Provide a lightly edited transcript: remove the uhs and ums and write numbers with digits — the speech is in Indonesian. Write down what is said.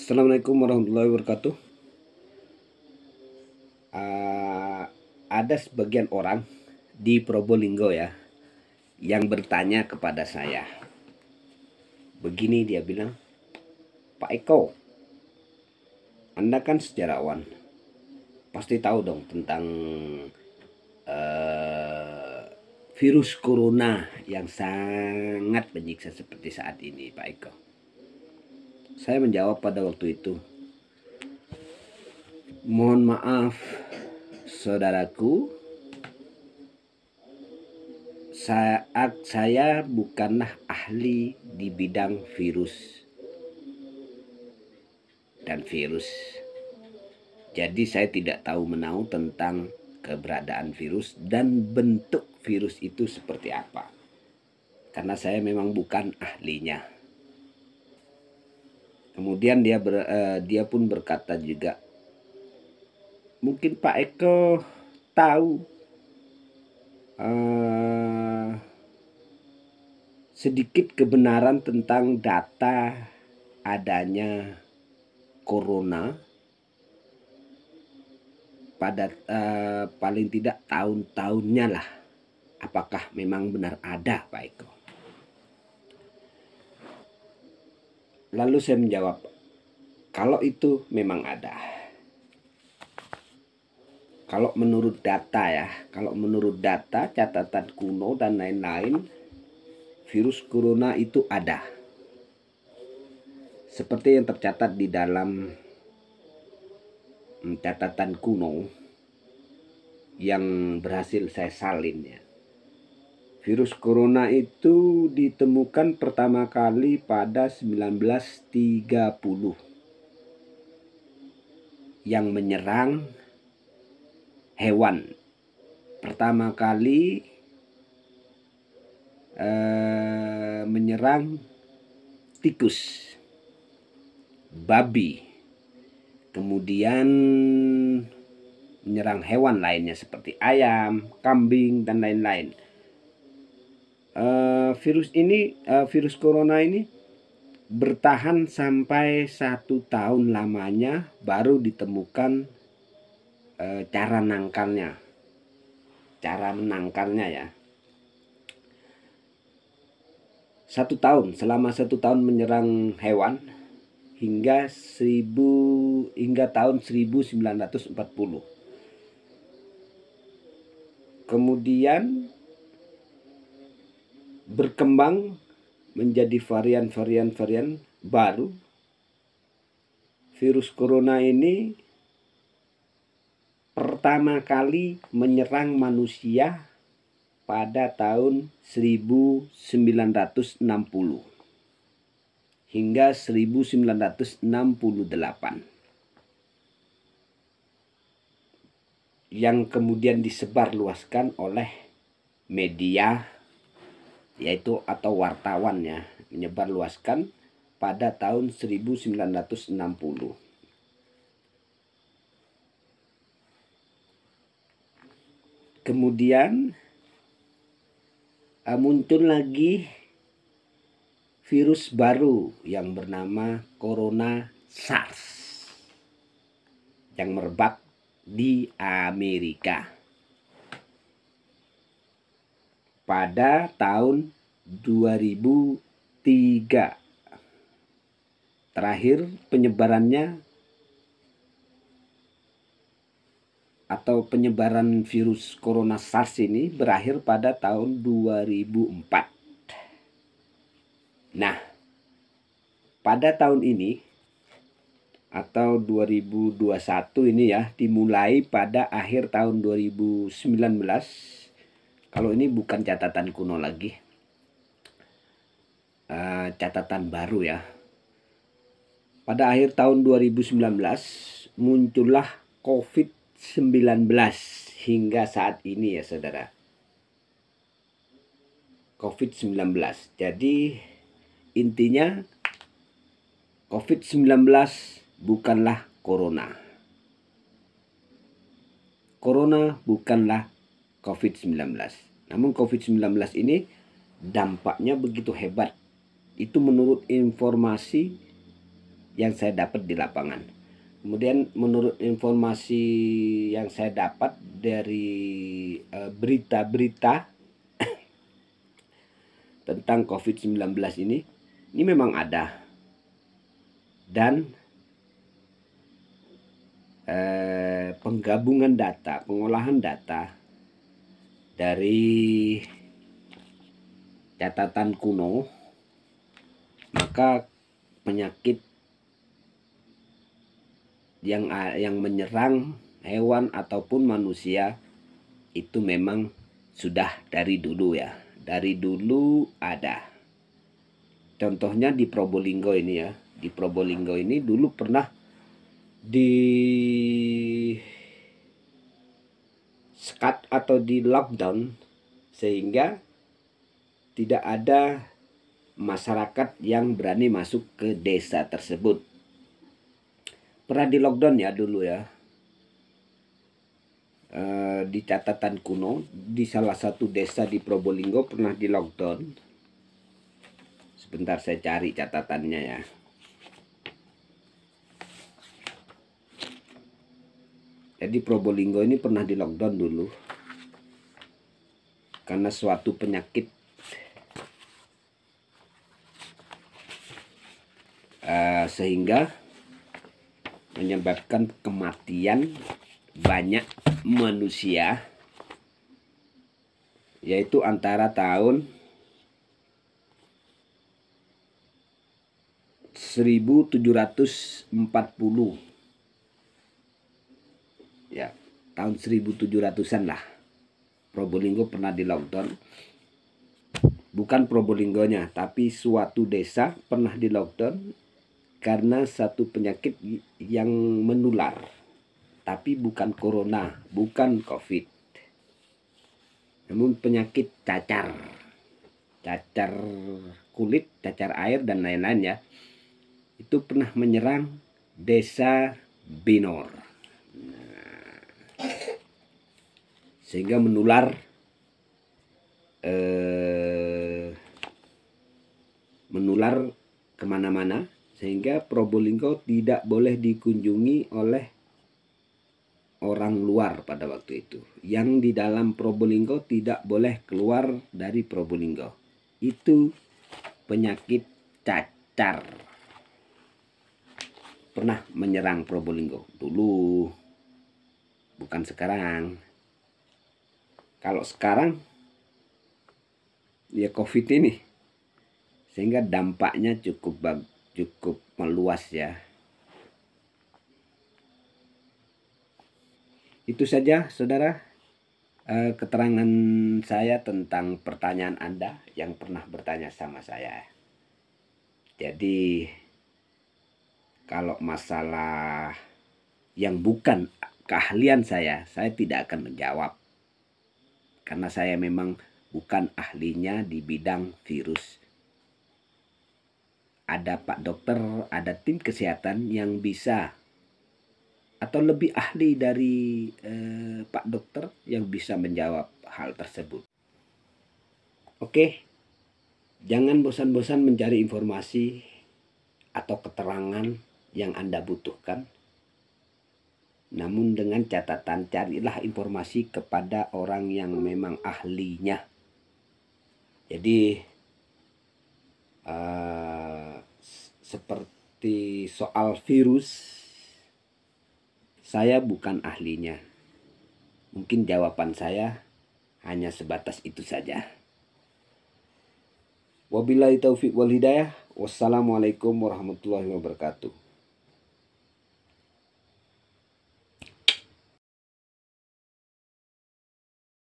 Assalamualaikum warahmatullahi wabarakatuh. Ada sebagian orang di Probolinggo ya yang bertanya kepada saya. Begini dia bilang, Pak Eko, Anda kan sejarawan, pasti tahu dong tentang eh, virus corona yang sangat menyiksa seperti saat ini, Pak Eko. Saya menjawab pada waktu itu, mohon maaf, saudaraku, saya bukanlah ahli di bidang virus dan virus. Jadi saya tidak tahu menahu tentang keberadaan virus dan bentuk virus itu seperti apa. Karena saya memang bukan ahlinya. Kemudian dia pun berkata juga, mungkin Pak Eko tahu sedikit kebenaran tentang data adanya corona pada paling tidak tahun-tahunnya lah. Apakah memang benar ada, Pak Eko? Lalu saya menjawab, kalau itu memang ada. Kalau menurut data, catatan kuno dan lain-lain, virus corona itu ada. Seperti yang tercatat di dalam catatan kuno yang berhasil saya salin ya. Virus corona itu ditemukan pertama kali pada 1930 yang menyerang hewan. Pertama kali menyerang tikus, babi, kemudian menyerang hewan lainnya seperti ayam, kambing, dan lain-lain. Virus corona ini bertahan sampai 1 tahun lamanya, baru ditemukan cara menangkalnya ya. 1 tahun, selama 1 tahun menyerang hewan hingga tahun 1940. Kemudian berkembang menjadi varian baru. Virus corona ini pertama kali menyerang manusia pada tahun 1960 hingga 1968. Yang kemudian disebarluaskan oleh media yaitu atau wartawan ya, menyebarluaskan pada tahun 1960. Kemudian muncul lagi virus baru yang bernama Corona SARS yang merebak di Amerika pada tahun 2003. Terakhir penyebarannya atau penyebaran virus corona SARS ini berakhir pada tahun 2004. Nah, pada tahun ini atau 2021 ini ya, dimulai pada akhir tahun 2019. Kalau ini bukan catatan kuno lagi, catatan baru ya. Pada akhir tahun 2019 muncullah COVID-19 hingga saat ini ya saudara. COVID-19. Jadi intinya COVID-19 bukanlah corona. Corona bukanlah COVID-19. Namun COVID-19 ini dampaknya begitu hebat. Itu menurut informasi yang saya dapat di lapangan. Kemudian menurut informasi yang saya dapat dari berita-berita tentang COVID-19 ini memang ada. Dan penggabungan data, pengolahan data dari catatan kuno, maka penyakit yang menyerang hewan ataupun manusia itu memang sudah dari dulu ya. Dari dulu ada. Contohnya di Probolinggo ini ya. Di Probolinggo ini dulu pernah di sekat atau di lockdown sehingga tidak ada masyarakat yang berani masuk ke desa tersebut. Pernah di lockdown ya dulu ya. Di catatan kuno di salah satu desa di Probolinggo pernah di lockdown. Sebentar saya cari catatannya ya. Jadi Probolinggo ini pernah di lockdown dulu karena suatu penyakit sehingga menyebabkan kematian banyak manusia, yaitu antara tahun 1740 ya, tahun 1700-an lah. Probolinggo pernah di lockdown. Bukan Probolinggonya, tapi suatu desa pernah di lockdown karena satu penyakit yang menular, tapi bukan corona, bukan COVID, namun penyakit cacar kulit, cacar air dan lain-lain ya. Itu pernah menyerang desa Binor, sehingga menular kemana-mana, sehingga Probolinggo tidak boleh dikunjungi oleh orang luar pada waktu itu. Yang di dalam Probolinggo tidak boleh keluar dari Probolinggo. Itu penyakit cacar pernah menyerang Probolinggo dulu, bukan sekarang. Kalau sekarang ya COVID ini, sehingga dampaknya cukup meluas ya. Itu saja saudara, keterangan saya tentang pertanyaan Anda yang pernah bertanya sama saya. Jadi kalau masalah yang bukan keahlian saya tidak akan menjawab. Karena saya memang bukan ahlinya di bidang virus. Ada Pak Dokter, ada tim kesehatan yang bisa atau lebih ahli dari Pak Dokter yang bisa menjawab hal tersebut. Oke, jangan bosan-bosan mencari informasi atau keterangan yang Anda butuhkan. Namun dengan catatan, carilah informasi kepada orang yang memang ahlinya. Jadi seperti soal virus, saya bukan ahlinya. Mungkin jawaban saya hanya sebatas itu saja. Wabillahi taufiq wal hidayah. Wassalamualaikum warahmatullahi wabarakatuh.